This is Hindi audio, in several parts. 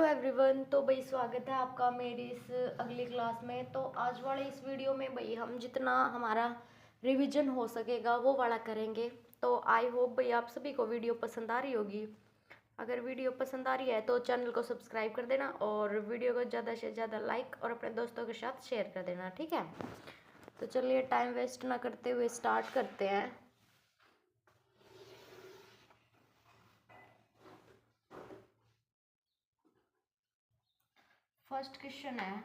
एवरीवन। तो भाई स्वागत है आपका मेरी इस अगली क्लास में। तो आज वाले इस वीडियो में भाई हम जितना हमारा रिवीजन हो सकेगा वो वाला करेंगे। तो आई होप भाई आप सभी को वीडियो पसंद आ रही होगी। अगर वीडियो पसंद आ रही है तो चैनल को सब्सक्राइब कर देना और वीडियो को ज़्यादा से ज़्यादा लाइक और अपने दोस्तों के साथ शेयर कर देना, ठीक है। तो चलिए टाइम वेस्ट ना करते हुए स्टार्ट करते हैं। फर्स्ट क्वेश्चन है,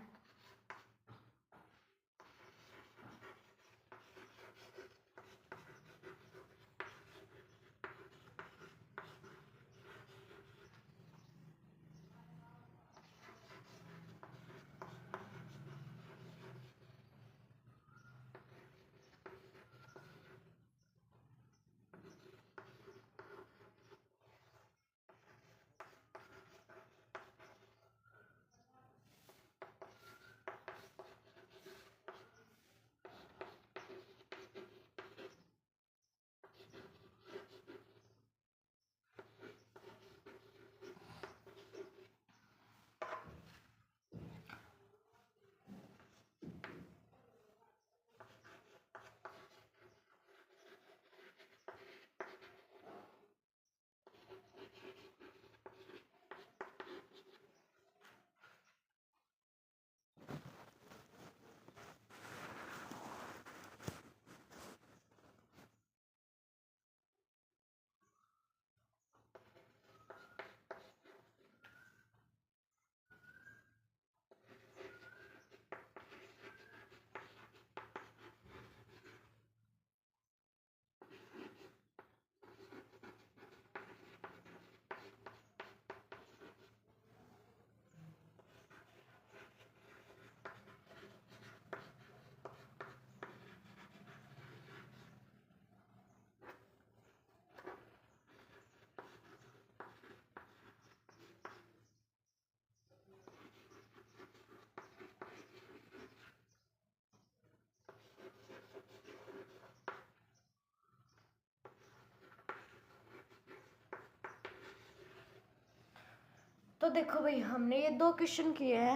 तो देखो भाई हमने ये दो क्वेश्चन किए हैं।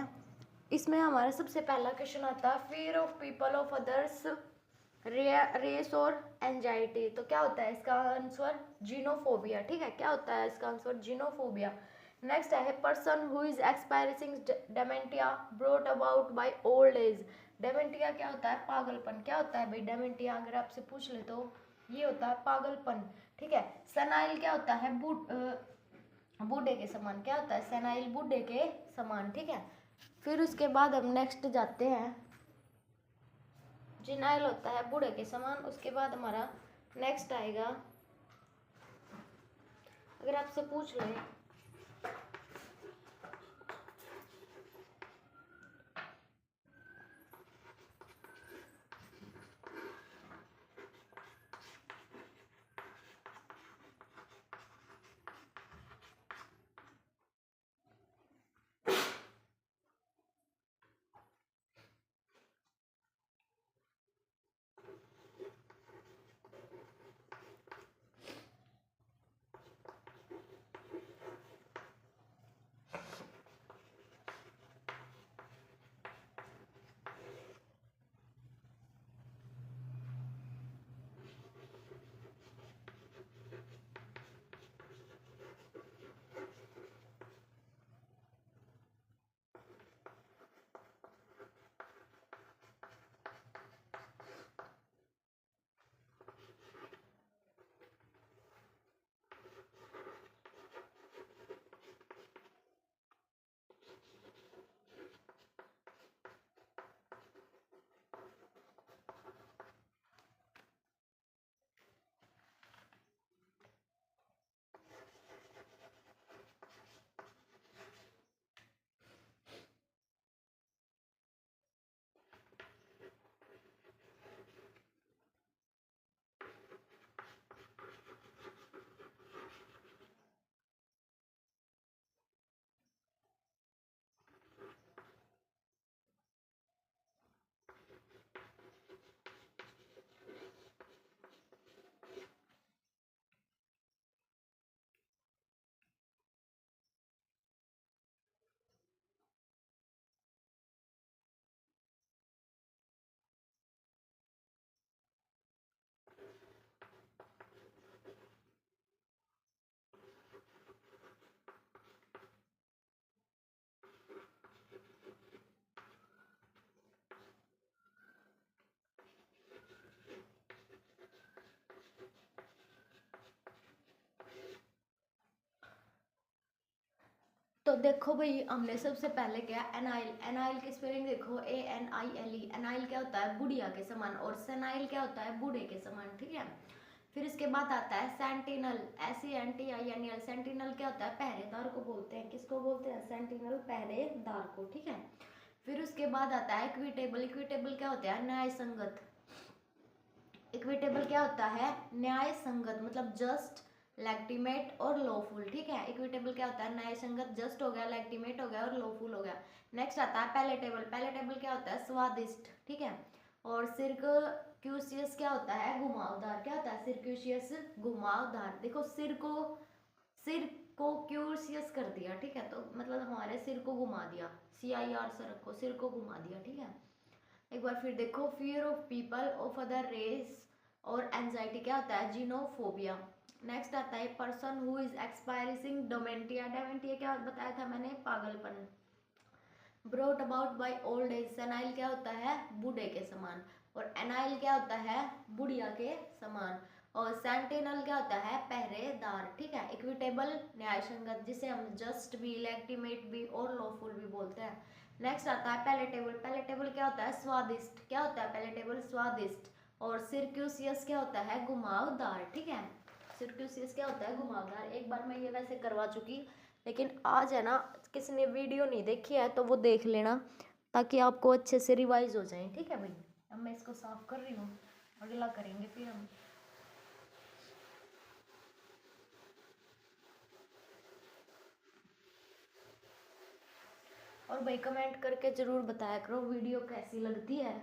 इसमें हमारा सबसे पहला क्वेश्चन आता है fear of people of others, race और एंजाइटी। तो क्या होता है इसका आंसर? जीनोफोबिया, ठीक है। क्या होता है इसका आंसर? जीनोफोबिया। नेक्स्ट है person who is experiencing dementia brought about by old age. Dementia क्या होता है? पागलपन। क्या होता है भाई डेमेंटिया? अगर आपसे पूछ ले तो ये होता है पागलपन, ठीक है। सेनाइल क्या होता है? बूढ़े के समान। क्या होता है? सेनाइल बूढ़े के समान, ठीक है। फिर उसके बाद हम नेक्स्ट जाते हैं, जिनाइल होता है बूढ़े के समान। उसके बाद हमारा नेक्स्ट आएगा, अगर आपसे पूछ ले देखो भाई, हमने सबसे पहले क्या, एनाइल, एनाइल की स्पेलिंग देखो, ANILE। एनाइल क्या होता है, बुढ़िया के समान, और सेनाइल क्या होता है, बूढ़े के समान, ठीक है। फिर इसके बाद आता है सेंटिनल, SENTINL। सेंटिनल क्या होता है, पहरेदार को बोलते हैं, किसको बोलते हैं, सेंटिनल, पहरेदार को, ठीक है। फिर उसके बाद आता है इक्विटेबल। इक्विटेबल क्या होता है, न्याय संगत। इक्विटेबल क्या होता है, न्याय संगत, मतलब जस्ट, लेगिटिमेट और लॉफुल, ठीक है। इक्विटेबल क्या होता है, न्याय संगत, जस्ट हो गया, लेगिटिमेट हो गया और लॉफुल हो गया। नेक्स्ट आता है पैलेटेबल। पैलेटेबल क्या होता है, स्वादिष्ट, ठीक है। और सिरक्यूशियस क्या होता है, घुमावदार। क्या होता है, सिरक्यूशियस, घुमावदार। देखो सिर को क्यूशियस कर दिया, ठीक है, तो मतलब हमारे सिर को घुमा दिया, CIR सर को, सिर को घुमा दिया, ठीक है। एक बार फिर देखो, fear of people of other race और एंजाइटी क्या होता है, जीनोफोबिया। नेक्स्ट आता है person who is expiring dementia. Dementia क्या बताया था मैंने, पागलपन। Brought about by old age. Senile क्या होता है, बूढ़े के समान। और एनाइल क्या होता है, बुढ़िया के समान। और सेंटिनल क्या होता है, पहरेदार, ठीक है। इक्विटेबल, न्याय संगत, जिसे हम जस्ट भी, लेगिटिमेट भी और लॉफुल भी बोलते हैं। नेक्स्ट आता है पैलेटेबल। पैलेटेबल क्या होता है, स्वादिष्ट। क्या होता है पैलेटेबल, स्वादिष्ट। और सिरक्यूसियस क्या होता है, घुमावदार, ठीक है। सिरक्यूसियस क्या होता है, घुमावदार। एक बार मैं ये वैसे करवा चुकी, लेकिन आज है ना, किसी ने वीडियो नहीं देखी है तो वो देख लेना, ताकि आपको अच्छे से रिवाइज हो जाए, ठीक है भाई। अब मैं इसको साफ कर रही हूँ, अगला करेंगे फिर हम। और भाई कमेंट करके जरूर बताया करो वीडियो कैसी लगती है।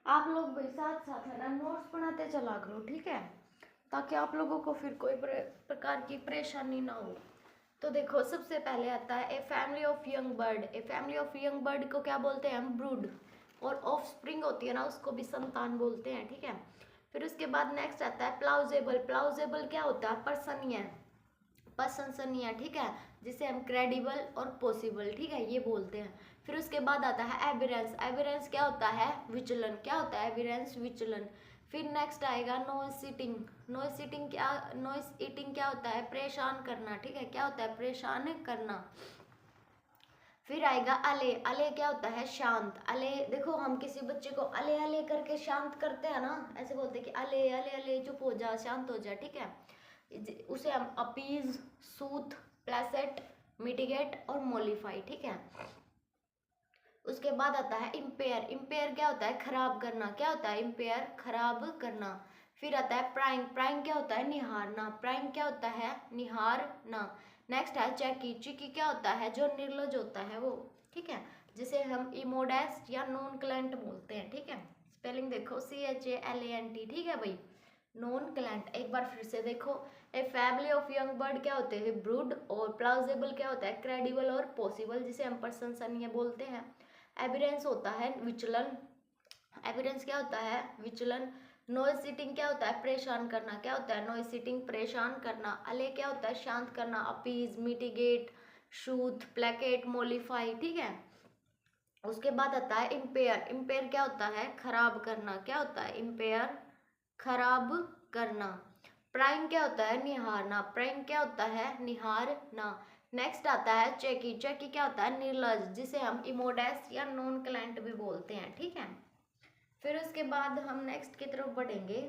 आप लोग भी साथ साथ है ना नोट्स बनाते चला करो, ठीक है, ताकि आप लोगों को फिर कोई प्रकार की परेशानी ना हो। तो देखो सबसे पहले आता है a family of young bird. A family of young bird को क्या बोलते हैं हम? ब्रूड। और ऑफ स्प्रिंग होती है ना, उसको भी संतान बोलते हैं, ठीक है। फिर उसके बाद नेक्स्ट आता है प्लाउजेबल। प्लाउजेबल क्या होता है? प्रशंसनीय, प्रशंसनीय, ठीक है, जिसे हम क्रेडिबल और पॉसिबल, ठीक है, ये बोलते हैं। फिर उसके बाद आता है एविडेंस। एविडेंस क्या होता है? विचलन। क्या होता है एविडेंस? विचलन। फिर नेक्स्ट आएगा नॉइस ईटिंग। नॉइस ईटिंग क्या? नॉइस ईटिंग क्या होता है? परेशान करना, ठीक है, क्या होता है? परेशान करना। फिर आएगा अले। अले क्या होता है? शांत। अले देखो, हम किसी बच्चे को अले अले करके शांत करते हैं ना, ऐसे बोलते हैं कि अले अले अले चुप हो जा, शांत हो जा, ठीक है। उसे हम अपीज, सूथ, प्लेसेट, मिटिगेट और मोलिफाई, ठीक है। उसके बाद आता है इम्पेयर। इम्पेयर क्या होता है? खराब करना। क्या होता है? इम्पेयर, खराब करना। फिर आता है प्राइंग। प्राइंग क्या होता है? निहारना। प्राइंग क्या होता है? निहारना। नेक्स्ट है चेकी। चेकी क्या होता है? जो निर्लज होता है वो, ठीक है, जिसे हम इमोडेस्ट या नॉन क्लेंट बोलते हैं, ठीक है। स्पेलिंग देखो CHALANT, ठीक है भाई, नॉन क्लेंट। एक बार फिर से देखो, a family of young bird क्या होते हैं? ब्रूड। और प्लाउजेबल क्या होता है? क्रेडिबल और पॉसिबल, जिसे हम प्रशंसनीय बोलते हैं। एविडेंस होता है विचलन। एविडेंस क्या होता है? विचलन। नॉइज सीटिंग क्या होता है? परेशान करना। क्या होता है? नॉइज सीटिंग, परेशान करना। अले क्या होता है? शांत करना। अपीज, मिटिगेट, शूथ, प्लेकेट, मोलिफाई, ठीक है। उसके बाद आता है इम्पेयर। इम्पेयर क्या होता है? खराब करना। क्या होता है? इम्पेयर, खराब करना। प्राइम क्या होता है? निहारना। प्राइम क्या होता है? निहारना। नेक्स्ट आता है चेकी। चेकी क्या होता है? निर्लज, जिसे हम इमोडेस्ट या नॉन क्लाइंट भी बोलते हैं, ठीक है। फिर उसके बाद हम नेक्स्ट की तरफ बढ़ेंगे।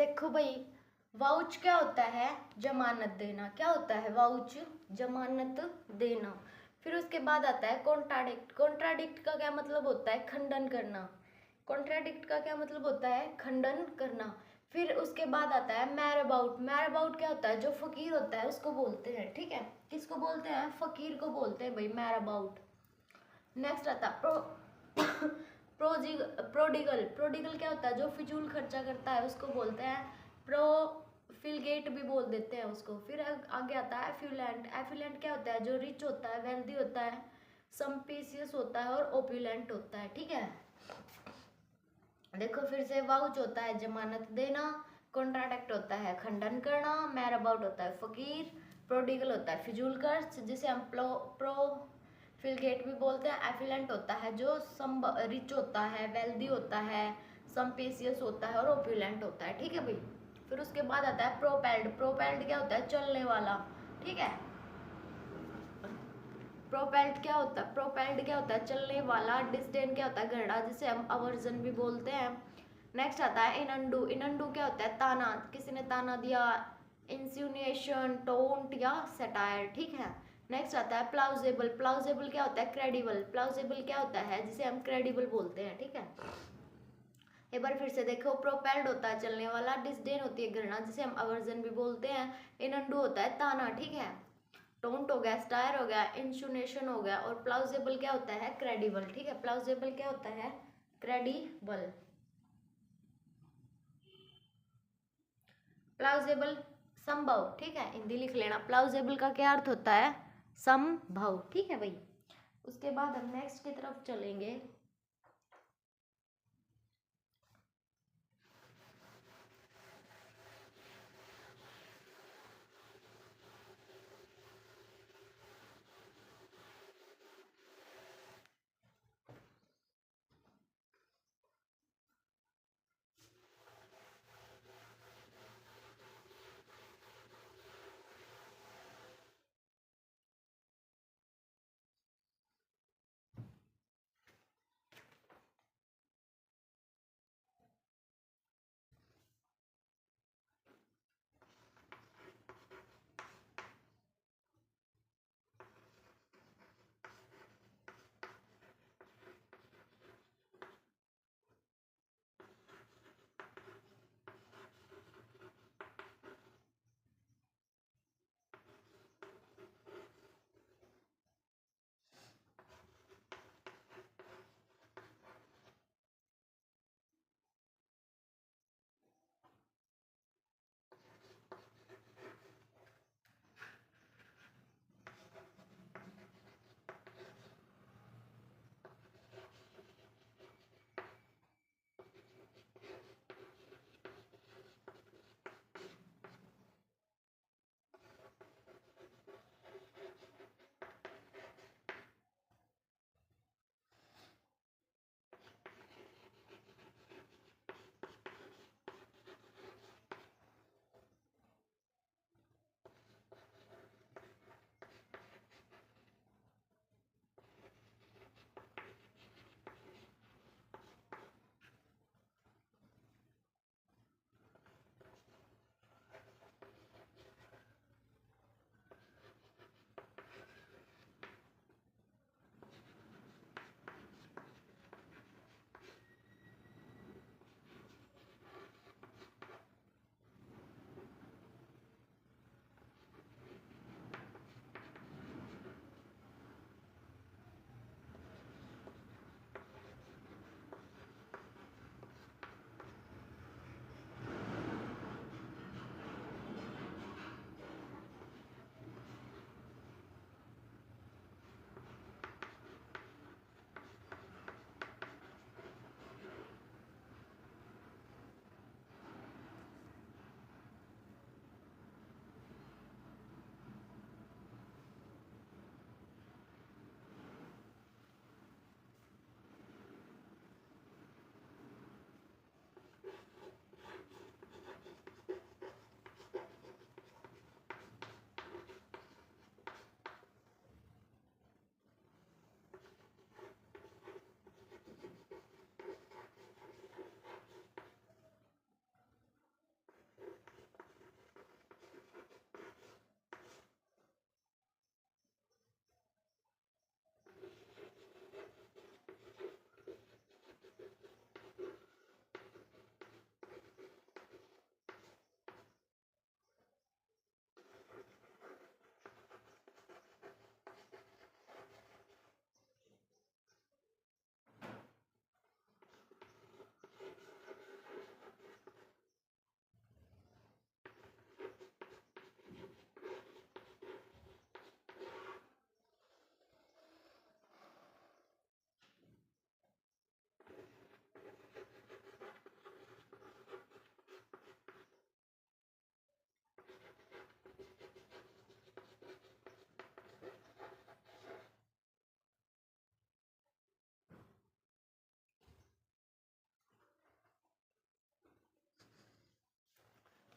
देखो भाई, वाउच क्या होता है? जमानत देना। क्या होता है वाउच? जमानत देना। फिर उसके बाद आता है कॉन्ट्राडिक्ट। कॉन्ट्राडिक्ट का क्या मतलब होता है? खंडन करना। कॉन्ट्राडिक्ट का क्या मतलब होता है? खंडन करना। फिर उसके बाद आता है मैर अबाउट। मैर अबाउट क्या होता है? जो फकीर होता है उसको बोलते हैं, ठीक है। किसको बोलते हैं? फकीर को बोलते हैं भाई मैर अबाउट। नेक्स्ट आता है प्रोडिगल। प्रोडिगल क्या होता है? जो फिजूल खर्चा करता है उसको बोलते हैं प्रोफिलगेट भी बोल देते हैं उसको। फिर आगे आता है एफ्यूलेंट। एफ्यूलेंट क्या होता है? जो रिच होता है, वेल्दी होता है, सम्पीसियस होता है और ओप्यूलेंट होता है, ठीक है। देखो फिर से, वाउच होता है जमानत देना, कॉन्ट्राडिक्ट होता है खंडन करना, मैर अबाउट होता है फकीर, प्रोडिगल होता है फिजूल खर्च जिसे हम प्रोफिलगेट भी बोलते हैं। एफिलेंट होता है जो रिच होता है, वेल्दी होता है, सम्पेसियस होता है और ओप्यूलेंट होता है, ठीक है भाई। फिर उसके बाद आता है प्रोपेल्ड। प्रोपेल्ड क्या होता है? चलने वाला, ठीक है। प्रोपेल्ड क्या होता है? प्रोपेल्ड क्या होता है? चलने वाला। डिस्डेन क्या होता है? घृणा जिसे हम अवर्जन भी बोलते हैं। नेक्स्ट आता है इनंडू। इनंडू क्या होता है? ताना, किसी ने ताना दिया, इंसिनुएशन, टोंट या सटायर, ठीक है। नेक्स्ट आता है प्लाउजेबल। प्लाउजेबल क्या होता है? क्रेडिबल। प्लाउजेबल क्या होता है? जिसे हम क्रेडिबल बोलते हैं, ठीक है। एक बार फिर से देखो, प्रोपेल्ड होता है चलने वाला, डिस्डेन होती है घृणा जिसे हम अवर्जन भी बोलते हैं, इनंडू होता है ताना, ठीक है। टोंट हो गया, स्टायर हो गया, इंसुनेशन हो गया, और प्लाउजेबल क्या होता है? क्रेडिबल, ठीक है। प्लाउजेबल क्या होता है? क्रेडिबल। प्लाउजेबल संभव, ठीक है, हिंदी लिख लेना। प्लाउजेबल का क्या अर्थ होता है? संभव, ठीक है भाई। उसके बाद हम नेक्स्ट की तरफ चलेंगे।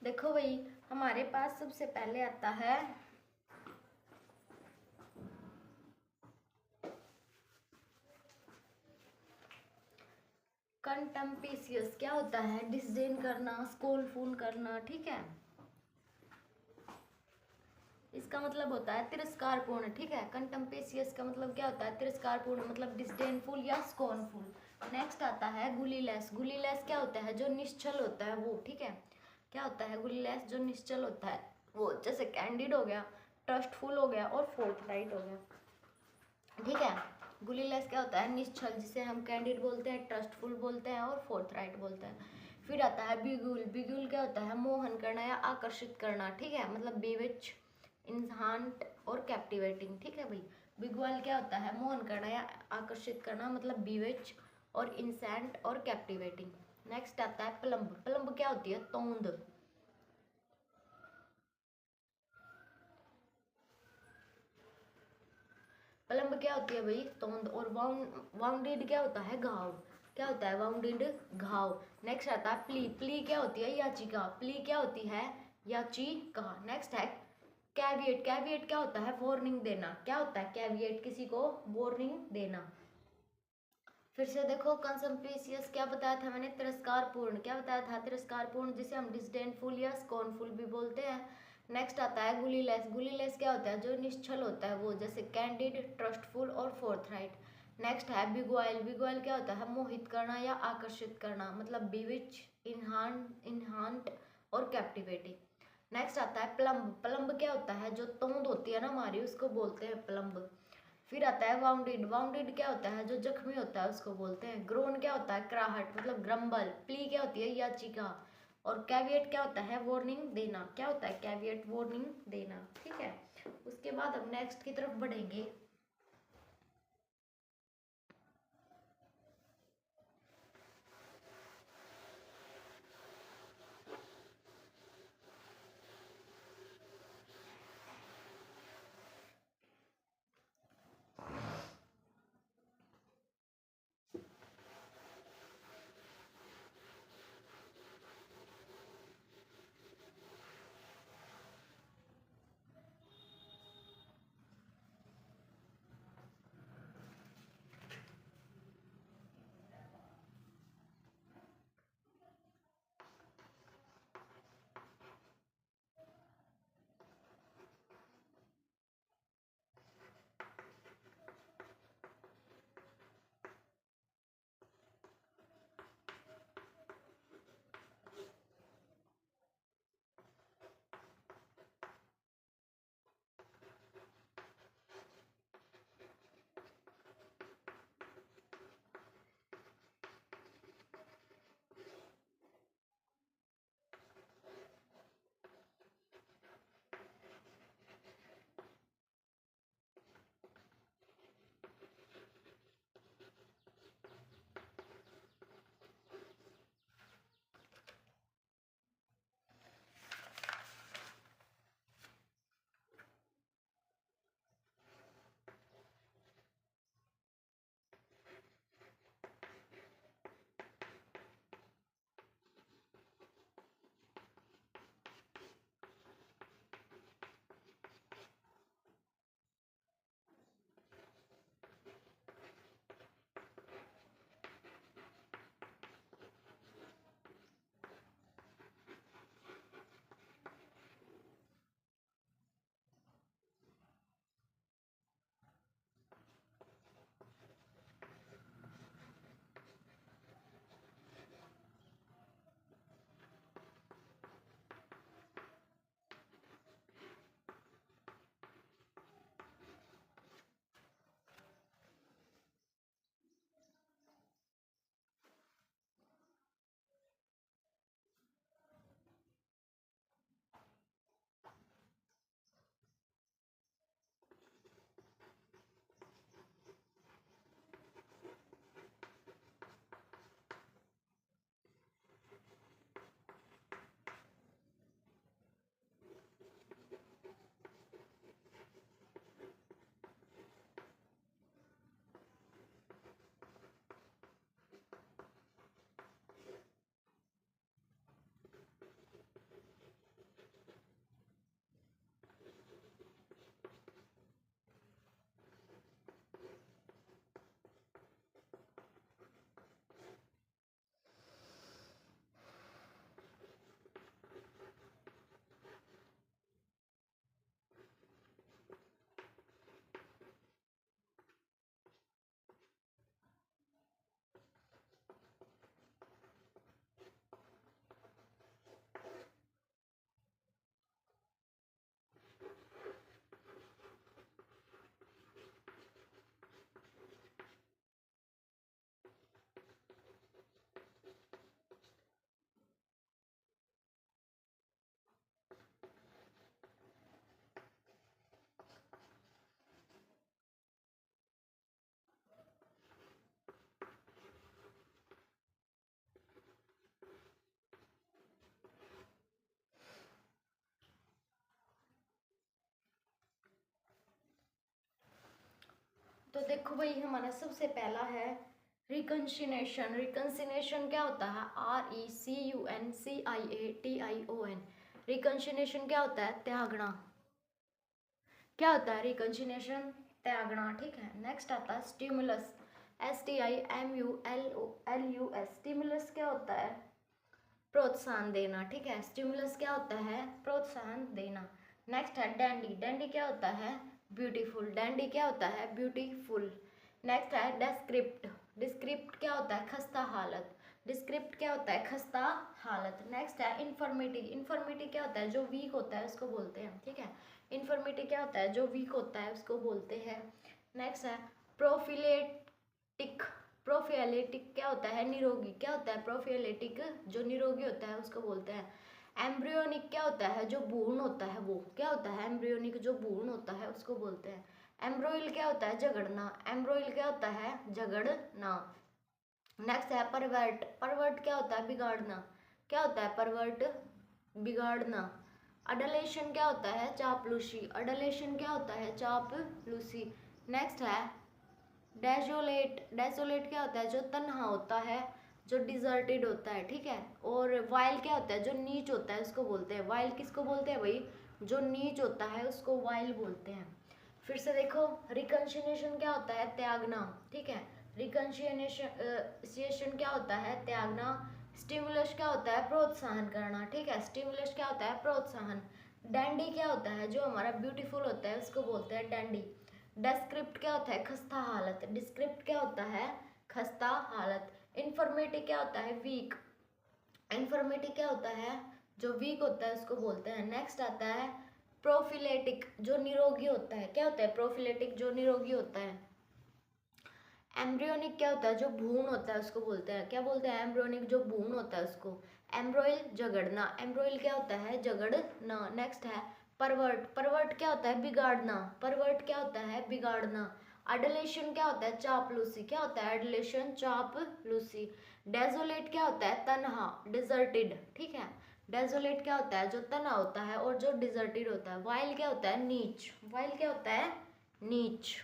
देखो भाई, हमारे पास सबसे पहले आता है कंटेम्पेशियस। क्या होता है? डिसडेन करना, स्cornful करना, ठीक है। इसका मतलब होता है तिरस्कारपूर्ण, ठीक है। कंटेम्पेशियस का मतलब क्या होता है? तिरस्कारपूर्ण, मतलब डिसडेनफुल या स्cornful। नेक्स्ट आता है गुलीलेस। गुलीलेस क्या होता है? जो निश्चल होता है वो, ठीक है। क्या होता है गुलीलेस? जो निश्चल होता है वो, जैसे कैंडिड हो गया, ट्रस्टफुल हो गया और फोर्थराइट हो गया, ठीक है। गुलीलेस क्या होता है? निश्चल, जिसे हम कैंडिड बोलते हैं, ट्रस्टफुल बोलते हैं और फोर्थराइट बोलते हैं। फिर आता है बिगुल। बिगुल क्या होता है? मोहन करना या आकर्षित करना, ठीक है, मतलब बीविच, इन्हांट और कैप्टिवेटिंग, ठीक है भाई। बिगुअल क्या होता है? मोहन करना या आकर्षित करना, मतलब बीविच और इंसेंट और कैप्टिवेटिंग। नेक्स्ट आता है प्लम्ब। प्लम्ब क्या होती है? तोंद। प्लम्ब क्या होती है भाई? तोंद। और वाउंडेड क्या होता है? घाव। क्या होता है? वाउंडेड, घाव। नेक्स्ट आता है प्ली। प्ली क्या होती है? याचिका। प्ली क्या होती है? याचिका। नेक्स्ट है कैविएट। कैविएट क्या होता है? वार्निंग देना। क्या होता है कैविएट? किसी को वार्निंग देना। फिर से देखो, कंसम्पेशियस क्या बताया था मैंने? तिरस्कारपूर्ण। क्या बताया था? तिरस्कारपूर्ण, जिसे हम डिसडेनफुल या स्कॉर्नफुल भी बोलते हैं। नेक्स्ट आता है गुलीलेस। गुलीलेस क्या होता है? जो निश्चल होता है वो, जैसे कैंडिड, ट्रस्टफुल और फोर्थराइट। नेक्स्ट है बिगुआइल। बिगुआइल क्या होता है? मोहित करना या आकर्षित करना, मतलब बीविच, इन्हांट और कैप्टिवेटिंग। नेक्स्ट आता है प्लम्ब। प्लम्ब क्या होता है? जो तोंद होती है ना हमारी, उसको बोलते हैं प्लम्ब। फिर आता है वाउंडेड। वाउंडेड क्या होता है? जो जख्मी होता है उसको बोलते हैं। ग्रोन क्या होता है? कराहट, मतलब ग्रम्बल। प्ली क्या होती है? याचिका। और कैविएट क्या होता है? वार्निंग देना। क्या होता है कैविएट? वार्निंग देना, ठीक है। उसके बाद हम नेक्स्ट की तरफ बढ़ेंगे। देखो भाई, हमारा सबसे पहला है रिकंसिनेशन। रिकंसिनेशन क्या होता है? RECUNCIATION। रिकंसिनेशन क्या होता है? त्यागना। क्या होता है रिकंसिनेशन? त्यागना, ठीक है। नेक्स्ट आता है स्टिमुलस। STIMULUS। स्टिमुलस क्या होता है? प्रोत्साहन देना, ठीक है। स्टिमुलस क्या होता है? प्रोत्साहन देना। नेक्स्ट है डैंडी। डैंडी क्या होता है? ब्यूटीफुल। डैंडी क्या होता है? ब्यूटीफुल। नेक्स्ट है डिस्क्रिप्ट। डिस्क्रिप्ट क्या होता है? खस्ता हालत। डिस्क्रिप्ट क्या होता है? खस्ता हालत। नेक्स्ट है इन्फर्मिटी। इन्फर्मिटी क्या होता है? जो वीक होता है उसको बोलते हैं, ठीक है। इन्फर्मिटी क्या होता है? जो वीक होता है उसको बोलते हैं। नेक्स्ट है प्रोफिलेटिक। प्रोफिलेटिक क्या होता है? निरोगी। क्या होता है प्रोफिलेटिक? जो निरोगी होता है उसको बोलते हैं। एम्ब्रियोनिक क्या होता है? जो भ्रूण होता है वो। क्या होता है? एम्ब्रियोनिक जो भ्रूण होता है उसको बोलते हैं। एम्ब्रोइल क्या होता है? झगड़ना। एम्ब्रोइल क्या होता है? झगड़ना। नेक्स्ट है परवर्ट। परवर्ट क्या होता है? बिगाड़ना। क्या होता है परवर्ट? बिगाड़ना। अडलेशन क्या होता है? चापलूसी। अडलेशन क्या होता है? चापलूसी। नेक्स्ट है डेजोलेट। डेजोलेट क्या होता है? जो तन्हा होता है, जो डिजर्टेड होता है, ठीक है। और वाइल्ड क्या होता है? जो नीच होता है उसको बोलते हैं। वाइल्ड किसको बोलते हैं भाई? जो नीच होता है उसको वाइल्ड बोलते हैं। फिर से देखो, रिकंसिनेशन क्या होता है? त्यागना, ठीक है। रिकंसिनेशन क्या होता है? त्यागना। स्टिमुलस क्या होता है? प्रोत्साहन करना, ठीक है। स्टिमुलस क्या होता है? प्रोत्साहन। डैंडी क्या होता है? जो हमारा ब्यूटीफुल होता है उसको बोलते हैं डैंडी। डिस्क्रिप्ट क्या होता है? खस्ता हालत। डिस्क्रिप्ट क्या होता है? खस्ता हालत। इन्फॉर्मेटिव क्या होता है? वीक। इन्फॉर्मेटिव क्या होता है? जो वीक होता है उसको बोलते हैं। नेक्स्ट आता है प्रोफिलेटिक, जो निरोगी होता है। क्या होता है प्रोफिलेटिक? जो निरोगी होता है। एम्ब्रियोनिक क्या होता है? जो भ्रूण होता है उसको बोलते हैं। क्या बोलते हैं? एम्ब्रियोनिक जो भ्रूण होता है उसको। एम्ब्रोइल झगड़ना। एम्ब्रोइल क्या होता है? झगड़ना। नेक्स्ट है परवर्ट। परवर्ट क्या होता है? बिगाड़ना। परवर्ट क्या होता है? बिगाड़ना। अडलेशन क्या होता है? चापलूसी। क्या होता है? अडलेशन चापलूसी। डेजोलेट क्या होता है? तन्हा, डिजर्टेड, ठीक है। डेजोलेट क्या होता है? जो तन्हा होता है और जो डिजर्टेड होता है। वाइल्ड क्या होता है? नीच। वाइल्ड क्या होता है? नीच।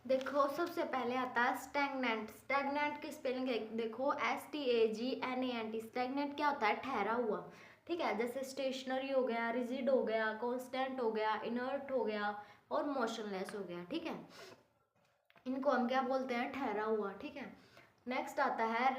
देखो सबसे पहले आता है स्टैग्नेंट। स्टैग्नेंट की स्पेलिंग देखो STAGNANT। स्टैग्नेंट क्या होता है? ठहरा हुआ। ठीक है, जैसे स्टेशनरी हो गया, रिजिड हो गया, कांस्टेंट हो गया, इनर्ट हो गया और मोशनलेस हो गया। ठीक है, इनको हम क्या बोलते हैं? ठहरा हुआ। ठीक है, नेक्स्ट आता है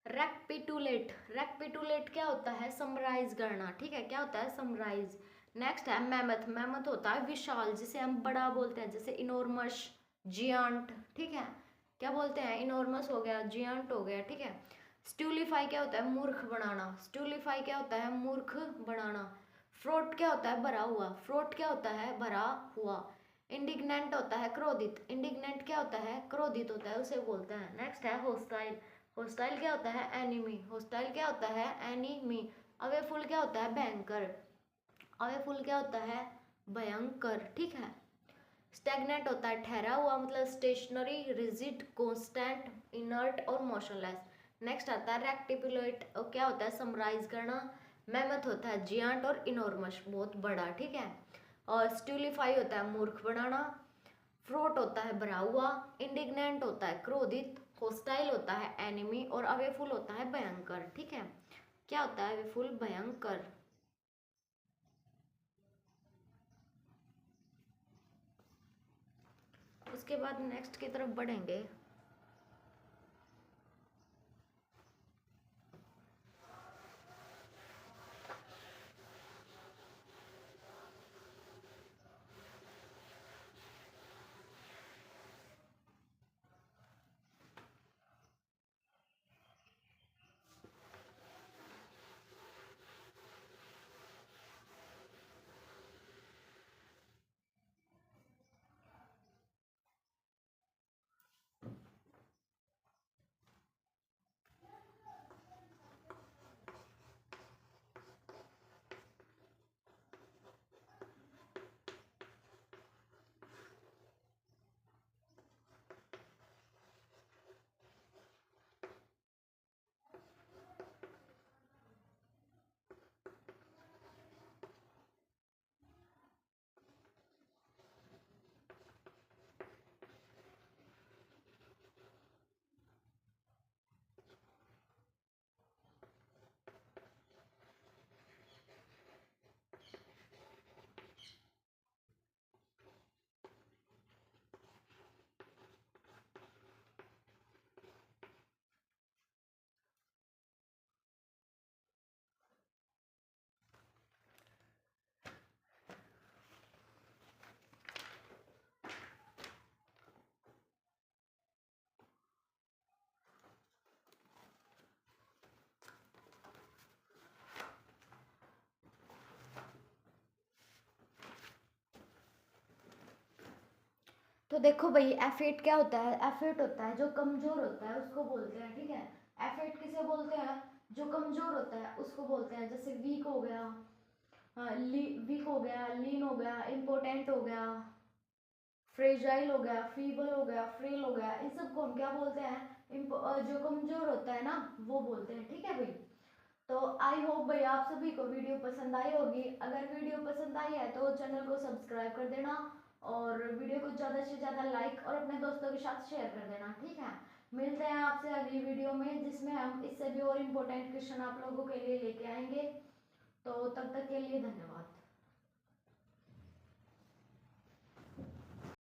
रेक्पिटुलेट। रेक्पिटुलेट क्या होता है? समराइज करना। ठीक है, क्या होता है? समराइज। नेक्स्ट है मैमथ। मैमथ होता है विशाल, जिसे हम बड़ा बोलते हैं, जैसे इनोर्मस, जियांट। ठीक है, क्या बोलते हैं? इनोर्मस हो गया, जियांट हो गया। ठीक है, स्टूलिफाई क्या होता है? मूर्ख बनाना। स्टूलिफाई क्या होता है? मूर्ख बनाना। फ्रोट क्या होता है? भरा हुआ। फ्रोट क्या होता है? भरा हुआ। इंडिग्नेंट होता है क्रोधित। इंडिग्नेंट क्या होता है? क्रोधित होता है, उसे बोलते हैं। नेक्स्ट है होस्टाइल। होस्टाइल क्या होता है? एनिमी। होस्टाइल क्या होता है? एनिमी। अवेफुल क्या होता है? भयंकर। अवेफुल क्या होता है? भयंकर। ठीक है, स्टैग्नेंट होता है ठहरा हुआ, मतलब स्टेशनरी, रिजिड, कांस्टेंट, इनर्ट और मोशनलेस। नेक्स्ट आता है रेक्टिपुलेट। क्या होता है? समराइज करना। मैमथ होता है जियांट और इनोर्मस, बहुत बड़ा। ठीक है, और स्टूलिफाई होता है मूर्ख बनाना। फ्रोट होता है भरा हुआ। इंडिग्नेंट होता है क्रोधित। होस्टाइल होता है एनिमी और अवेफुल होता है भयंकर। ठीक है, क्या होता है? अवेफुल भयंकर। उसके बाद नेक्स्ट की तरफ बढ़ेंगे। तो देखो भाई, एफेट क्या होता है? एफेट होता है जो कमजोर होता है, उसको बोलते हैं। ठीक है, एफेट किसे बोलते हैं? जो कमजोर होता है उसको बोलते हैं। जैसे वीक हो गया, हाँ, वीक हो गया, लीन हो गया, इम्पोर्टेंट हो गया, फ्रेजाइल हो गया, फीबल हो गया, फ्रेल हो गया, इन सबको हम क्या बोलते हैं? जो कमजोर होता है ना, वो बोलते हैं। ठीक है भाई, तो आई होप भाई आप सभी को वीडियो पसंद आई होगी। अगर वीडियो पसंद आई है तो चैनल को सब्सक्राइब कर देना और वीडियो को ज़्यादा से ज़्यादा लाइक और अपने दोस्तों के साथ शेयर कर देना। ठीक है, मिलते हैं आपसे अगली वीडियो में, जिसमें हम इससे भी और इम्पोर्टेंट क्वेश्चन आप लोगों के लिए लेके आएंगे। तो तब तक के लिए धन्यवाद।